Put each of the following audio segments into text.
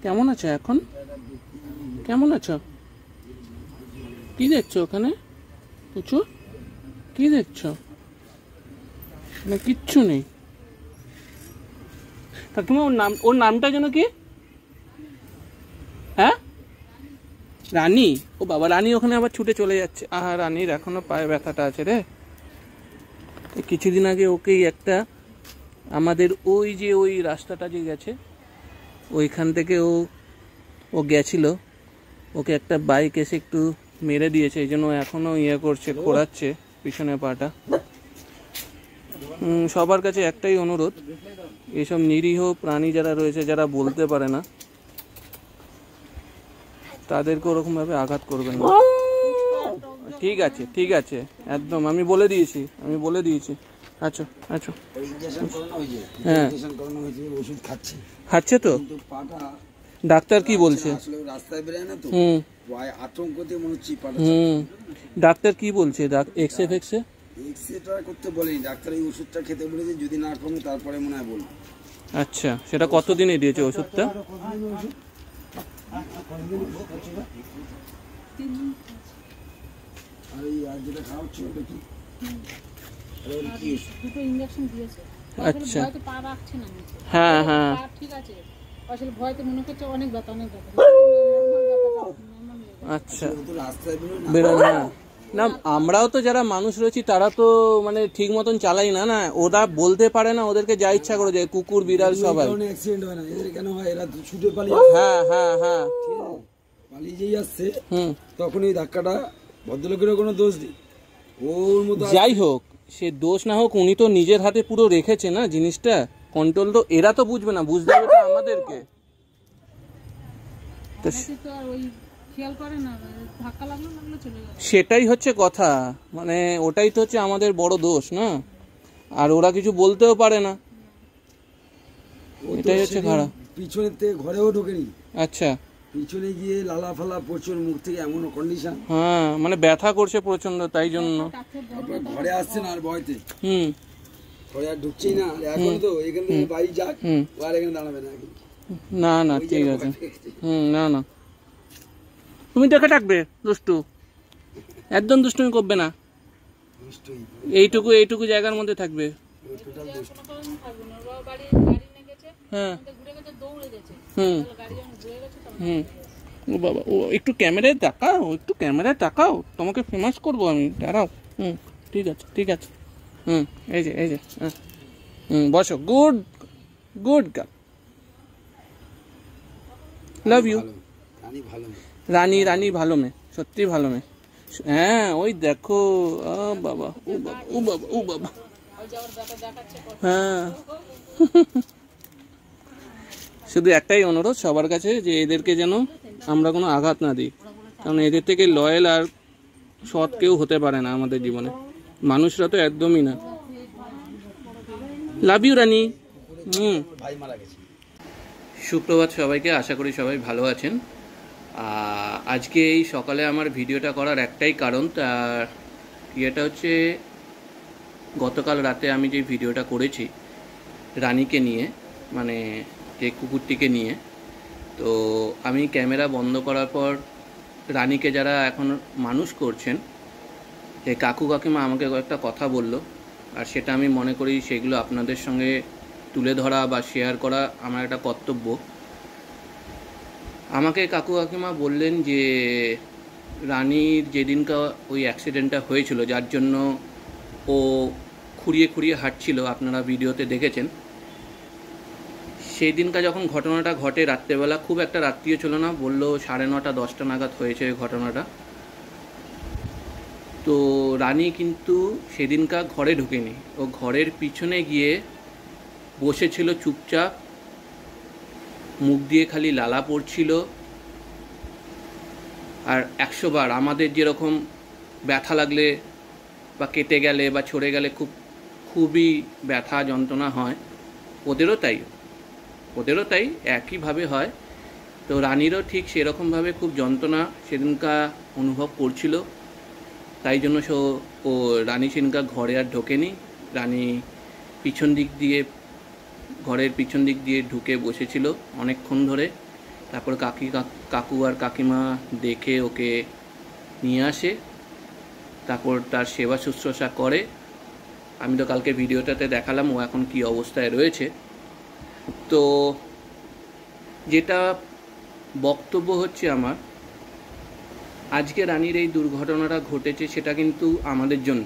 কেমন আছো এখন? কেমন আছো? কি দেখছো ওখানে? কিছু কি দেখছো? না কিচ্ছু নেই। কাকিমা ওর নামটা যেন কি? হ্যাঁ, রানী। ও বাবা, রানী ওখানে আবার ছুটে চলে যাচ্ছে। আহা, রানীর এখনো পায়ে ব্যথাটা আছে রে। কিছুদিন আগে ওকেই একটা আমাদের ওই রাস্তাটা যে গেছে ওইখান থেকে ও গেছিল, ওকে একটা বাইক এসে একটু মেরে দিয়েছে, এই জন্য এখনও করছে, খোঁড়াচ্ছে পিছনে পাটা। সবার কাছে একটাই অনুরোধ, এইসব নিরীহ প্রাণী যারা রয়েছে, যারা বলতে পারে না, তাদেরকে ওরকমভাবে আঘাত করবেন না। ঠিক আছে, ঠিক আছে, একদম আমি বলে দিয়েছি। আচ্ছা আচ্ছা, হ্যাঁ খাচ্ছে তো। ডাক্তার কি বলছে? ডাক্তার কি বলছে? এক্সরে করতে বলেনি ডাক্তার, এই ওষুধটা খেতে বলেছে, যদি না কমে তারপরে মনে হয় বলবো। আচ্ছা, সেটা কতদিনে দিয়েছে ওষুধটা? আচ্ছা, হ্যাঁ হ্যাঁ, আচ্ছা বেরো না। না, আমরাও তো যারা মানুষ রয়েছি তারা তো মানে ঠিক মতন চালাই না। না, ওরা বলতে পারে না, ওদেরকে যা ইচ্ছা করে যায়, কুকুর বিড়াল সবাই। হ্যাঁ হ্যাঁ হ্যাঁ, পালিয়ে যেই আসছে তখন এই ধাক্কাটা, ভদ্রলোকের কোনো দোষ নেই, ওর মতো। যাই হোক, সে দোষ না হোক, উনি তো নিজের হাতে পুরো রেখেছে না জিনিসটা, কন্ট্রোল তো এরা তো বুঝবে না, বুঝতে হবে তো আমাদেরকে। সেটাই হচ্ছে কথা, মানে ওটাই তো হচ্ছে আমাদের বড় দোষ না, আর ওরা কিছু বলতেও পারে না, এটাই হচ্ছে খারাপ। পিছনের থেকে ঘরেও ঢোকেনি। আচ্ছা, পিছনে গিয়ে লালা ফালা প্রচুর, মুখ থেকে এমন কন্ডিশন, হ্যাঁ মানে ব্যথা করছে প্রচন্ড, তাই জন্য ঘরে আসছে না আর ভয়তে। ঘরে আর ঢুকছেই না এখন, তো এখান থেকে বাড়ি যাক, আর এখানে দাঁড়াবে না। না না, ঠিক আছে। না না, তুমি দেখে থাকবে, দুষ্টু একদম দুষ্টুমি করবে না, এইটুকু জায়গার মধ্যে থাকবে। হ্যাঁ ও বাবা, ও একটু ক্যামেরায় তাকাও, তোমাকে ফেমাস করবো আমি, দাঁড়াও। ঠিক আছে ঠিক আছে, এই যে বসো, গুড গার্ল, লাভ ইউ। রানী ভালো মেয়ে, সত্যি ভালো মেয়ে। হ্যাঁ, ওই দেখো, বাবা, ও বাবা, হ্যাঁ। শুধু একটাই অনুরোধ সবার কাছে, যে এদেরকে যেন আমরা কোনো আঘাত না দিই, কারণ এদের থেকে লয়াল আর সৎ কেউ হতে পারে না আমাদের জীবনে, মানুষরা তো একদমই না। লাভ ইউ রানী। সুপ্রভাত সবাইকে, আশা করি সবাই ভালো আছেন। আজকে এই সকালে আমার ভিডিওটা করার একটাই কারণ, তার ইয়েটা হচ্ছে গতকাল রাতে আমি যে ভিডিওটা করেছি রানীকে নিয়ে, মানে যে কুকুরটিকে নিয়ে, তো আমি ক্যামেরা বন্ধ করার পর রানীকে যারা এখন মানুষ করছেন, যে কাকু কাকিমা আমাকে কয়েকটা কথা বলল, আর সেটা আমি মনে করি সেগুলো আপনাদের সঙ্গে তুলে ধরা বা শেয়ার করা আমার একটা কর্তব্য। আমাকে কাকু কাকিমা বললেন যে রানীর যেদিনকা ওই অ্যাক্সিডেন্টটা হয়েছিল, যার জন্য ও খুঁড়িয়ে হাঁটছিল, আপনারা ভিডিওতে দেখেছেন, সেই দিনকা যখন ঘটনাটা ঘটে রাত্রেবেলা, খুব একটা রাত্রিও ছিল না, বললো 9:30 10টা নাগাদ হয়েছে ওই ঘটনাটা। তো রানী কিন্তু সেদিনকা ঘরে ঢোকেনি, ও ঘরের পিছনে গিয়ে বসেছিল চুপচাপ, মুখ দিয়ে খালি লালা পড়ছিল, আর 100 বার আমাদের যেরকম ব্যথা লাগলে বা কেটে গেলে বা ছড়ে গেলে খুবই ব্যথা যন্ত্রণা হয়, ওদেরও তাই একইভাবে হয়। তো রানীরও ঠিক সেরকমভাবে খুব যন্ত্রণা সেদিনকা অনুভব করছিল, তাই জন্য রানী সেদিনকা ঘরে আর ঢোকেনি। রানী ঘরের পিছন দিক দিয়ে ঢুকে বসেছিল অনেকক্ষণ ধরে, তারপর কাকু আর কাকিমা দেখে ওকে নিয়ে আসে, তারপর তার সেবা শুশ্রূষা করে। আমি তো কালকে ভিডিওটাতে দেখালাম ও এখন কি অবস্থায় রয়েছে। তো যেটা বক্তব্য হচ্ছে আমার, আজকে রানীর এই দুর্ঘটনাটা ঘটেছে সেটা কিন্তু আমাদের জন্য।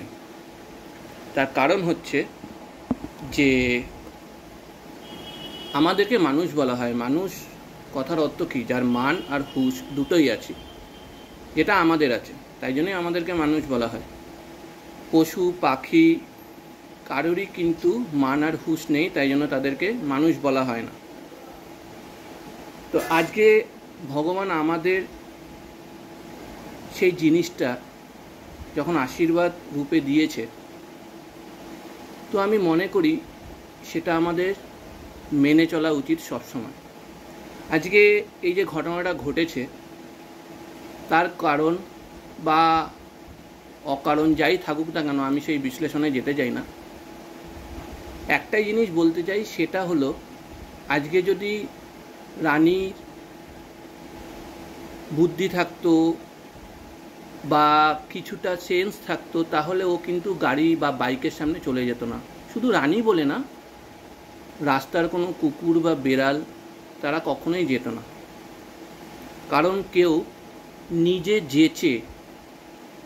তার কারণ হচ্ছে যে আমাদেরকে মানুষ বলা হয়। মানুষ কথার অর্থ কী? যার মান আর হুঁশ দুটোই আছে, যেটা আমাদের আছে, তাই জন্যই আমাদেরকে মানুষ বলা হয়। পশু পাখি কারোরই কিন্তু মান আর হুঁশ নেই, তাই জন্য তাদেরকে মানুষ বলা হয় না। তো আজকে ভগবান আমাদের সেই জিনিসটা যখন আশীর্বাদ রূপে দিয়েছে, তো আমি মনে করি সেটা আমাদের মেনে চলা উচিত সবসময়। আজকে এই যে ঘটনাটা ঘটেছে তার কারণ বা অকারণ যাই থাকুক না কেন, আমি সেই বিশ্লেষণে যেতে চাই না। একটাই জিনিস বলতে চাই, সেটা হলো আজকে যদি রানীর বুদ্ধি থাকতো বা কিছুটা সেন্স থাকতো, তাহলে ও কিন্তু গাড়ি বা বাইকের সামনে চলে যেত না। শুধু রানী বলে না, রাস্তার কোনো কুকুর বা বেড়াল তারা কখনোই যেত না। কারণ কেউ নিজে যেচে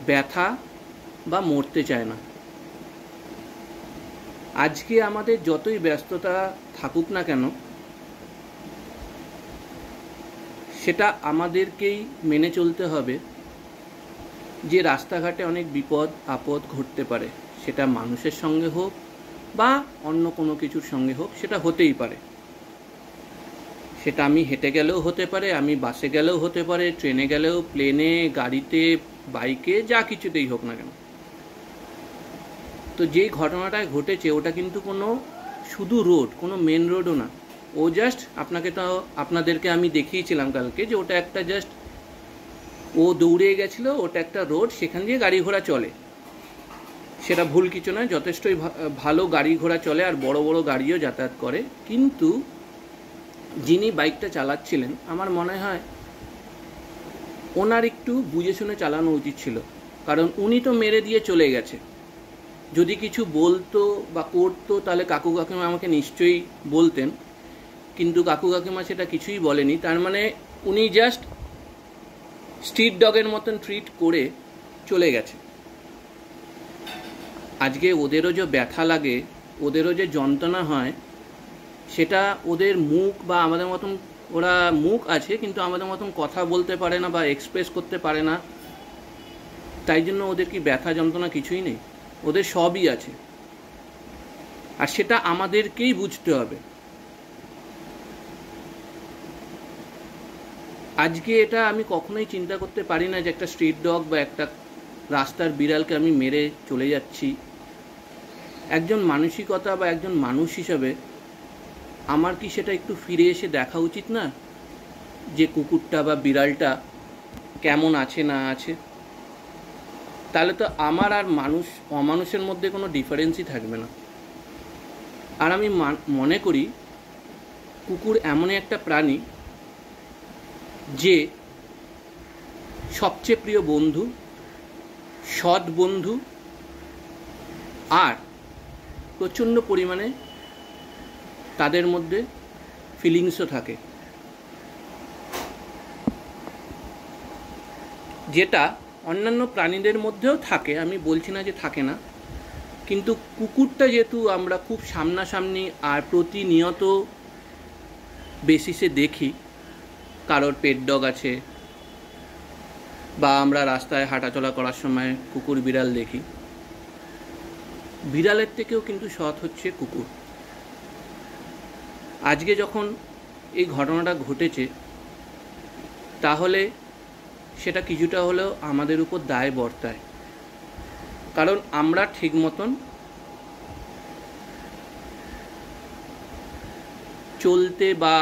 ব্যথা বা মরতে চায় না। আজকে আমাদের যতই ব্যস্ততা থাকুক না কেন, সেটা আমাদেরকেই মেনে চলতে হবে যে রাস্তাঘাটে অনেক বিপদ আপদ ঘটতে পারে। সেটা মানুষের সঙ্গে হোক বা অন্য কোনো কিছুর সঙ্গে হোক, সেটা হতেই পারে। সেটা আমি হেঁটে গেলেও হতে পারে, আমি বাসে গেলেও হতে পারে, ট্রেনে গেলেও, প্লেনে, গাড়িতে, বাইকে, যা কিছুতেই হোক না কেন। তো যেই ঘটনাটা ঘটেছে ওটা কিন্তু কোনো শুধু রোড, কোনো মেন রোডও না। ও জাস্ট আপনাদেরকে আমি দেখিয়েছিলাম কালকে যে ওটা একটা জাস্ট ও দৌড়ে গেছিলো, ওটা একটা রোড, সেখান দিয়ে গাড়ি ঘোড়া চলে। সেটা ভুল কিছু নয়, যথেষ্টই ভালো গাড়ি ঘোড়া চলে আর বড় বড় গাড়িও যাতায়াত করে। কিন্তু যিনি বাইকটা চালাচ্ছিলেন, আমার মনে হয় ওনার একটু বুঝে শুনে চালানো উচিত ছিল। কারণ উনি তো মেরে দিয়ে চলে গেছে। যদি কিছু বলতো বা করতো তাহলে কাকু কাকিমা আমাকে নিশ্চয়ই বলতেন, কিন্তু কাকু কাকিমা সেটা কিছুই বলেনি। তার মানে উনি জাস্ট স্ট্রিট ডগের মতন ট্রিট করে চলে গেছে। আজকে ওদেরও যে ব্যথা লাগে, ওদেরও যে যন্ত্রণা হয়, সেটা ওদের মুখ বা আমাদের মতন, ওরা মুখ আছে কিন্তু আমাদের মতন কথা বলতে পারে না বা এক্সপ্রেস করতে পারে না। তাই জন্য ওদের কি ব্যথা যন্ত্রণা কিছুই নেই? ওদের সবই আছে, আর সেটা আমাদেরকেই বুঝতে হবে। আজকে এটা আমি কখনোই চিন্তা করতে পারি না যে একটা স্ট্রিট ডগ বা একটা রাস্তার বিড়ালকে আমি মেরে চলে যাচ্ছি। একজন মানসিকতা বা একজন মানুষ হিসাবে আমার কি সেটা একটু ফিরে এসে দেখা উচিত না, যে কুকুরটা বা বিড়ালটা কেমন আছে না আছে? তাহলে তো আমার আর অমানুষের মধ্যে কোনো ডিফারেন্সই থাকবে না। আর আমি মনে করি কুকুর এমনই একটা প্রাণী যে সবচেয়ে প্রিয় বন্ধু, সৎ বন্ধু, আর প্রচণ্ড পরিমাণে তাদের মধ্যে ফিলিংসও থাকে, যেটা অন্যান্য প্রাণীদের মধ্যেও থাকে। আমি বলছি না যে থাকে না, কিন্তু কুকুরটা যেহেতু আমরা খুব সামনাসামনি আর প্রতিনিয়ত বেসিসে দেখি, কারোর পেট ডগ আছে বা আমরা রাস্তায় হাঁটাচলা করার সময় কুকুর বিড়াল দেখি, বিড়ালের থেকেও কিন্তু সৎ হচ্ছে কুকুর। আজকে যখন এই ঘটনাটা ঘটেছে, তাহলে সেটা কিছুটা হলেও আমাদের উপর দায় বর্তায়। কারণ আমরা ঠিক মতন চলতে বা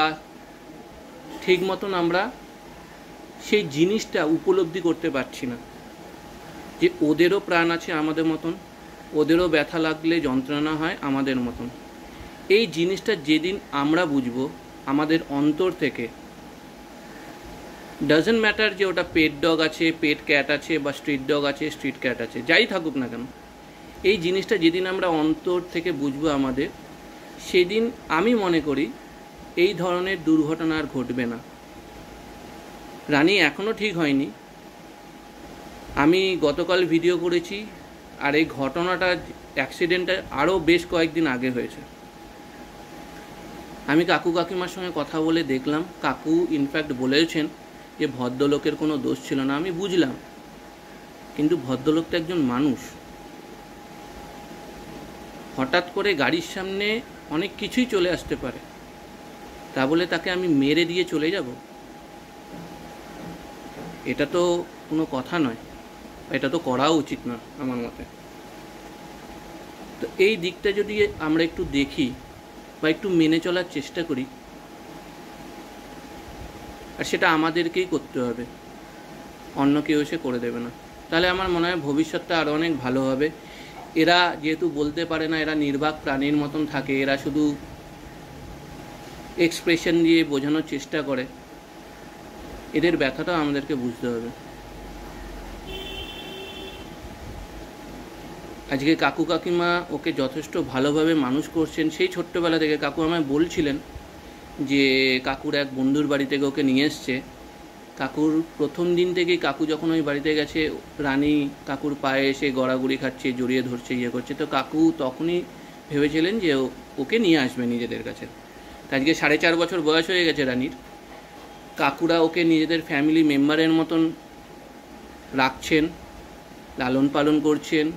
ঠিক মতন আমরা সেই জিনিসটা উপলব্ধি করতে পারছি না যে ওদেরও প্রাণ আছে আমাদের মতন, ওদেরও ব্যথা লাগলে যন্ত্রণা হয় আমাদের মতন। এই জিনিসটা যেদিন আমরা বুঝবো আমাদের অন্তর থেকে, ডাজন্ট ম্যাটার যে ওটা পেট ডগ আছে, পেট ক্যাট আছে, বা স্ট্রিট ডগ আছে, স্ট্রিট ক্যাট আছে, যাই থাকুক না কেন, এই জিনিসটা যেদিন আমরা অন্তর থেকে বুঝবো আমাদের, সেদিন আমি মনে করি এই ধরনের দুর্ঘটনা আর ঘটবে না। রানী এখনও ঠিক হয়নি। আমি গতকাল ভিডিও করেছি, আর এই ঘটনাটা, অ্যাক্সিডেন্টটা আরও বেশ কয়েকদিন আগে হয়েছে। আমি কাকু কাকিমার সঙ্গে কথা বলে দেখলাম, কাকু ইনফ্যাক্ট বলেছেন যে ভদ্রলোকের কোনো দোষ ছিল না। আমি বুঝলাম, কিন্তু ভদ্রলোক তো একজন মানুষ। হঠাৎ করে গাড়ির সামনে অনেক কিছুই চলে আসতে পারে, তা বলে তাকে আমি মেরে দিয়ে চলে যাব? এটা তো কোনো কথা নয়, এটা তো করাও উচিত না আমার মতে। তো এই দিকটা যদি আমরা একটু দেখি বা একটু মেনে চলার চেষ্টা করি, আর সেটা আমাদেরকেই করতে হবে, অন্য কেউ এসে করে দেবে না, তাহলে আমার মনে হয় ভবিষ্যৎটা আরও অনেক ভালো হবে। এরা যেহেতু বলতে পারে না, এরা নির্বাক প্রাণীর মতন থাকে, এরা শুধু এক্সপ্রেশন দিয়ে বোঝানোর চেষ্টা করে, এদের ব্যথাটা আমাদেরকে বুঝতে হবে। আজকে কাকু কাকিমা ওকে যথেষ্ট ভালোভাবে মানুষ করছেন। সেই ছোট্টবেলা থেকে কাকু আমায় বলছিলেন যে কাকুর এক বন্ধুর বাড়ি থেকে ওকে নিয়ে এসছে। কাকুর প্রথম দিন থেকেই কাকু যখন ওই বাড়িতে গেছে, রানী কাকুর পায়ে এসে গড়াগড়ি খাচ্ছে, জড়িয়ে ধরছে, ইয়ে করছে। তো কাকু তখনই ভেবেছিলেন যে ওকে নিয়ে আসবে নিজেদের কাছে। আজকে 4.5 বছর বয়স হয়ে গেছে রানীর। কাকুরা ওকে নিজেদের ফ্যামিলি মেম্বারের মতন রাখছেন, লালন পালন করছেন।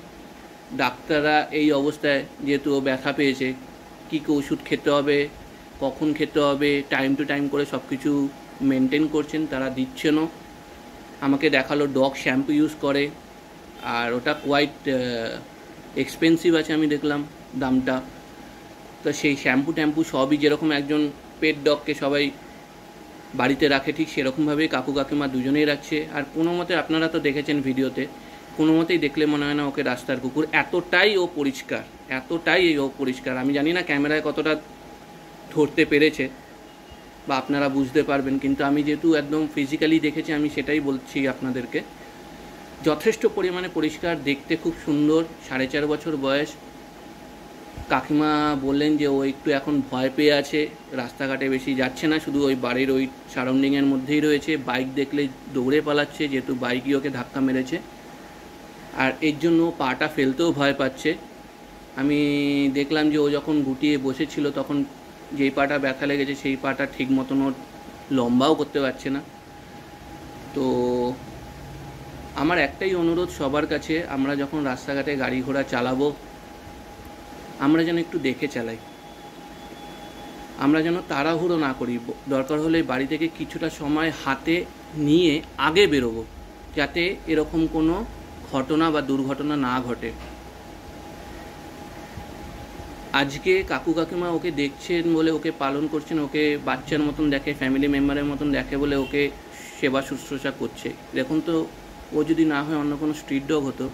ডাক্তাররা এই অবস্থায়, যেহেতু ও ব্যথা পেয়েছে, কী কী ওষুধ খেতে হবে, কখন খেতে হবে, টাইম টু টাইম করে সব কিছু মেনটেন করছেন, তারা দিচ্ছেনও। আমাকে দেখালো ডগ শ্যাম্পু ইউজ করে, আর ওটা কোয়াইট এক্সপেন্সিভ আছে আমি দেখলাম দামটা। তো সেই শ্যাম্পু ট্যাম্পু সবই যেরকম একজন পেট ডগকে সবাই বাড়িতে রাখে, ঠিক সেরকমভাবেই কাকু কাকিমা দুজনেই রাখছে। আর কোনো মতে, আপনারা তো দেখেছেন ভিডিওতে, কোনো মতেই দেখলে মনে হয় না ওকে রাস্তার কুকুর। এতটাই ও পরিষ্কার, এতটাই ও পরিষ্কার। আমি জানি না ক্যামেরায় কতটা ধরতে পেরেছে বা আপনারা বুঝতে পারবেন, কিন্তু আমি যেহেতু একদম ফিজিক্যালি দেখেছি, আমি সেটাই বলছি আপনাদেরকে। যথেষ্ট পরিমাণে পরিষ্কার, দেখতে খুব সুন্দর। 4.5 বছর বয়স। কাকিমা বললেন যে ও একটু এখন ভয় পেয়ে আছে, রাস্তাঘাটে বেশি যাচ্ছে না, শুধু ওই বাড়ির ওই সারাউন্ডিংয়ের মধ্যেই রয়েছে। বাইক দেখলে দৌড়ে পালাচ্ছে, যেহেতু বাইকই ওকে ধাক্কা মেরেছে, আর এর জন্য পাটা ফেলতেও ভয় পাচ্ছে। আমি দেখলাম যে ও যখন গুটিয়ে বসেছিল, তখন যেই পাটা ব্যথা লেগেছে সেই পাটা ঠিক মতন ওর লম্বাও করতে পারছে না। তো আমার একটাই অনুরোধ সবার কাছে, আমরা যখন রাস্তাঘাটে গাড়ি ঘোড়া চালাবো, আমরা যেন একটু দেখে চালাই, আমরা যেন তাড়াহুড়ো না করি। দরকার হলে বাড়ি থেকে কিছুটা সময় হাতে নিয়ে আগে বেরোবো, যাতে এরকম কোনো ঘটনা বা দুর্ঘটনা না ঘটে। আজকে কাকু কাকিমা ওকে দেখছেন বলে, ওকে পালন করছেন, ওকে বাচ্চার মতন দেখে, ফ্যামিলি মেম্বারের মতন দেখে বলে ওকে সেবা শুশ্রূষা করছে। দেখুন তো, ও যদি না হয় অন্য কোনো স্ট্রিট ডগ হতো,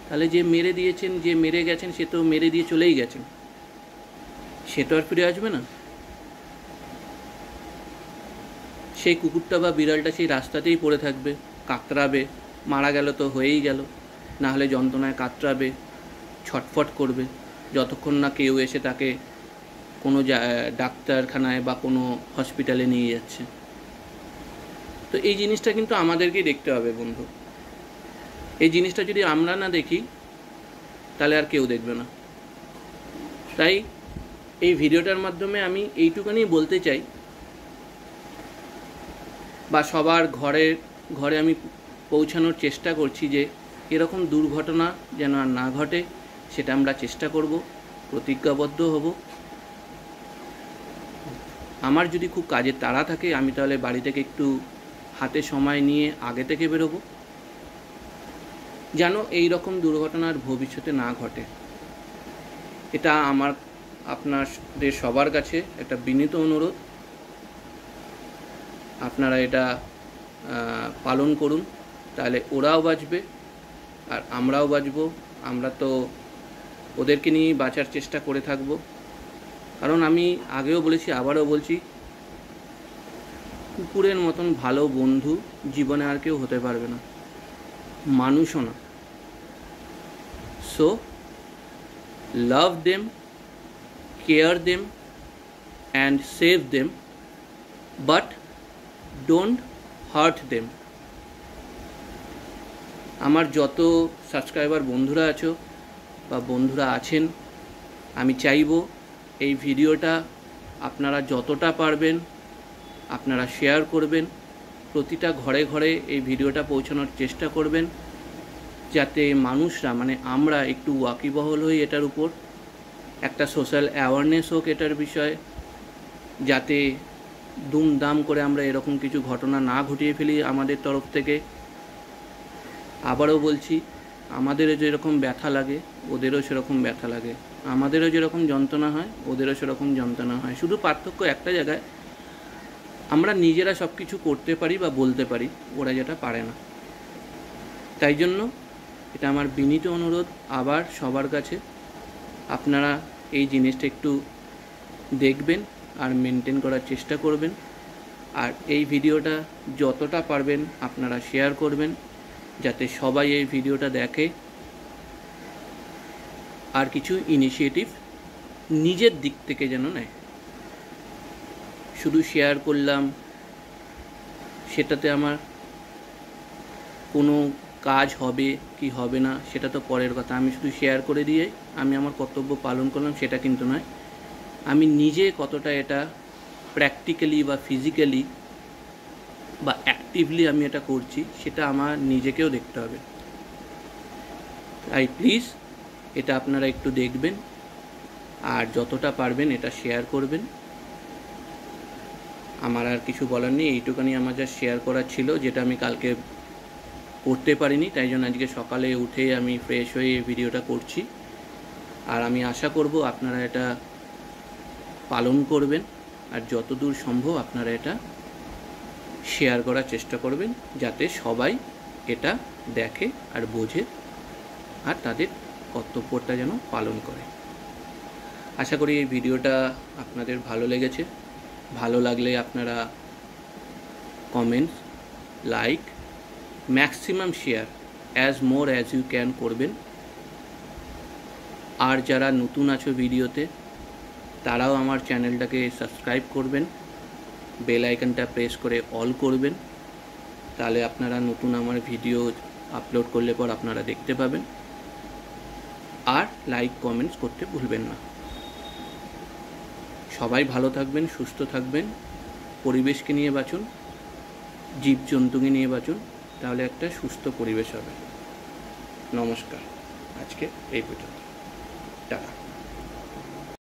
তাহলে যে মেরে দিয়েছেন, যে মেরে গেছেন, সে তো মেরে দিয়ে চলেই গেছেন, সে তো আর ফিরে আসবে না। সেই কুকুরটা বা বিড়ালটা সেই রাস্তাতেই পড়ে থাকবে, কাতরাবে। মারা গেল তো হয়েই গেল, না হলে যন্ত্রণায় কাতরাবে, ছটফট করবে, যতক্ষণ না কেউ এসে তাকে কোনো ডাক্তারখানায় বা কোনো হসপিটালে নিয়ে যাচ্ছে। তো এই জিনিসটা কিন্তু আমাদেরকেই দেখতে হবে বন্ধু। এই জিনিসটা যদি আমরা না দেখি, তাহলে আর কেউ দেখবে না। তাই এই ভিডিওটার মাধ্যমে আমি এইটুকুনি বলতে চাই, বা সবার ঘরে আমি পৌঁছানোর চেষ্টা করছি, যে এরকম দুর্ঘটনা যেন আর না ঘটে, সেটা আমরা চেষ্টা করব, প্রতিজ্ঞাবদ্ধ হব। আমার যদি খুব কাজের তাড়া থাকে, আমি তাহলে বাড়ি থেকে একটু হাতে সময় নিয়ে আগে থেকে বেরোবো, যেন এই রকম দুর্ঘটনার ভবিষ্যতে না ঘটে। এটা আমার আপনাদের সবার কাছে একটা বিনীত অনুরোধ। আপনারা এটা পালন করুন, তাহলে ওরাও বাঁচবে আর আমরাও বাঁচব। আমরা তো ওদেরকে নিয়েই বাঁচার চেষ্টা করে থাকব। কারণ আমি আগেও বলেছি, আবারও বলছি, কুকুরের মতন ভালো বন্ধু জীবনে আর কেউ হতে পারবে না, মানুষও না। So love them, care them and save them, but don't heart them. আমার যত সাবস্ক্রাইবার বন্ধুরা আছো বা বন্ধুরা আছেন, আমি চাইবো এই ভিডিওটা আপনারা যতটা পারবেন আপনারা শেয়ার করবেন, প্রতিটা ঘরে ঘরে এই ভিডিওটা পৌঁছানোর চেষ্টা করবেন, যাতে মানুষরা মানে আমরা একটু ওয়াকিবহল হই এটার উপর, একটা সোশ্যাল অ্যাওয়ারনেস হোক এটার বিষয়ে, যাতে দুমদাম করে আমরা এরকম কিছু ঘটনা না ঘটিয়ে ফেলি আমাদের তরফ থেকে। আবারও বলছি, আমাদেরও যেরকম ব্যথা লাগে ওদেরও সেরকম ব্যথা লাগে, আমাদেরও যেরকম যন্ত্রণা হয় ওদেরও সেরকম যন্ত্রণা হয়। শুধু পার্থক্য একটা জায়গায়, আমরা নিজেরা সব কিছু করতে পারি বা বলতে পারি, ওরা যেটা পারে না। তাই জন্য এটা আমার বিনীত অনুরোধ আবার সবার কাছে, আপনারা এই জিনিসটা একটু দেখবেন আর মেনটেন করার চেষ্টা করবেন। আর এই ভিডিওটা যতটা পারবেন আপনারা শেয়ার করবেন, যাতে সবাই এই ভিডিওটা দেখে আর কিছু ইনিশিয়েটিভ নিজের দিক থেকে যেন নেয়। শুধু শেয়ার করলাম, সেটাতে আমার কোনো কাজ হবে কি হবে না সেটা তো পরের কথা। আমি শুধু শেয়ার করে দিয়ে আমি আমার কর্তব্য পালন করলাম সেটা কিন্তু নয়। আমি নিজে কতটা এটা প্র্যাকটিক্যালি বা ফিজিক্যালি বা অ্যাক্টিভলি আমি এটা করছি সেটা আমার নিজেকেও দেখতে হবে। তাই প্লিজ এটা আপনারা একটু দেখবেন আর যতটা পারবেন এটা শেয়ার করবেন। আমার আর কিছু বলার নেই, এইটুখানি আমার যা শেয়ার করার ছিল, যেটা আমি কালকে করতে পারিনি, তাই জন্য আজকে সকালে উঠে আমি ফ্রেশ হয়ে এই ভিডিওটা করছি। আর আমি আশা করব আপনারা এটা পালন করবেন আর যতদূর সম্ভব আপনারা এটা শেয়ার করার চেষ্টা করবেন, যাতে সবাই এটা দেখে আর বোঝে আর তাদের কর্তব্যটা যেন পালন করে। আশা করি এই ভিডিওটা আপনাদের ভালো লেগেছে। ভালো লাগলে আপনারা comments, like, maximum share as more as you can করবেন। আর যারা নতুন আছো ভিডিওতে, তারাও আমার চ্যানেলটাকে সাবস্ক্রাইব করবেন, বেল আইকনটা প্রেস করে অল করবেন, তাহলে আপনারা নতুন আমার ভিডিও আপলোড করলে পর আপনারা দেখতে পাবেন। আর লাইক কমেন্টস করতে ভুলবেন না। সবাই ভালো থাকবেন, সুস্থ থাকবেন, পরিবেশকে নিয়ে বাঁচুন, জীবজন্তুকে নিয়ে বাঁচুন, তাহলে একটা সুস্থ পরিবেশ হবে। নমস্কার, আজকে এই পর্যন্ত, টাটা।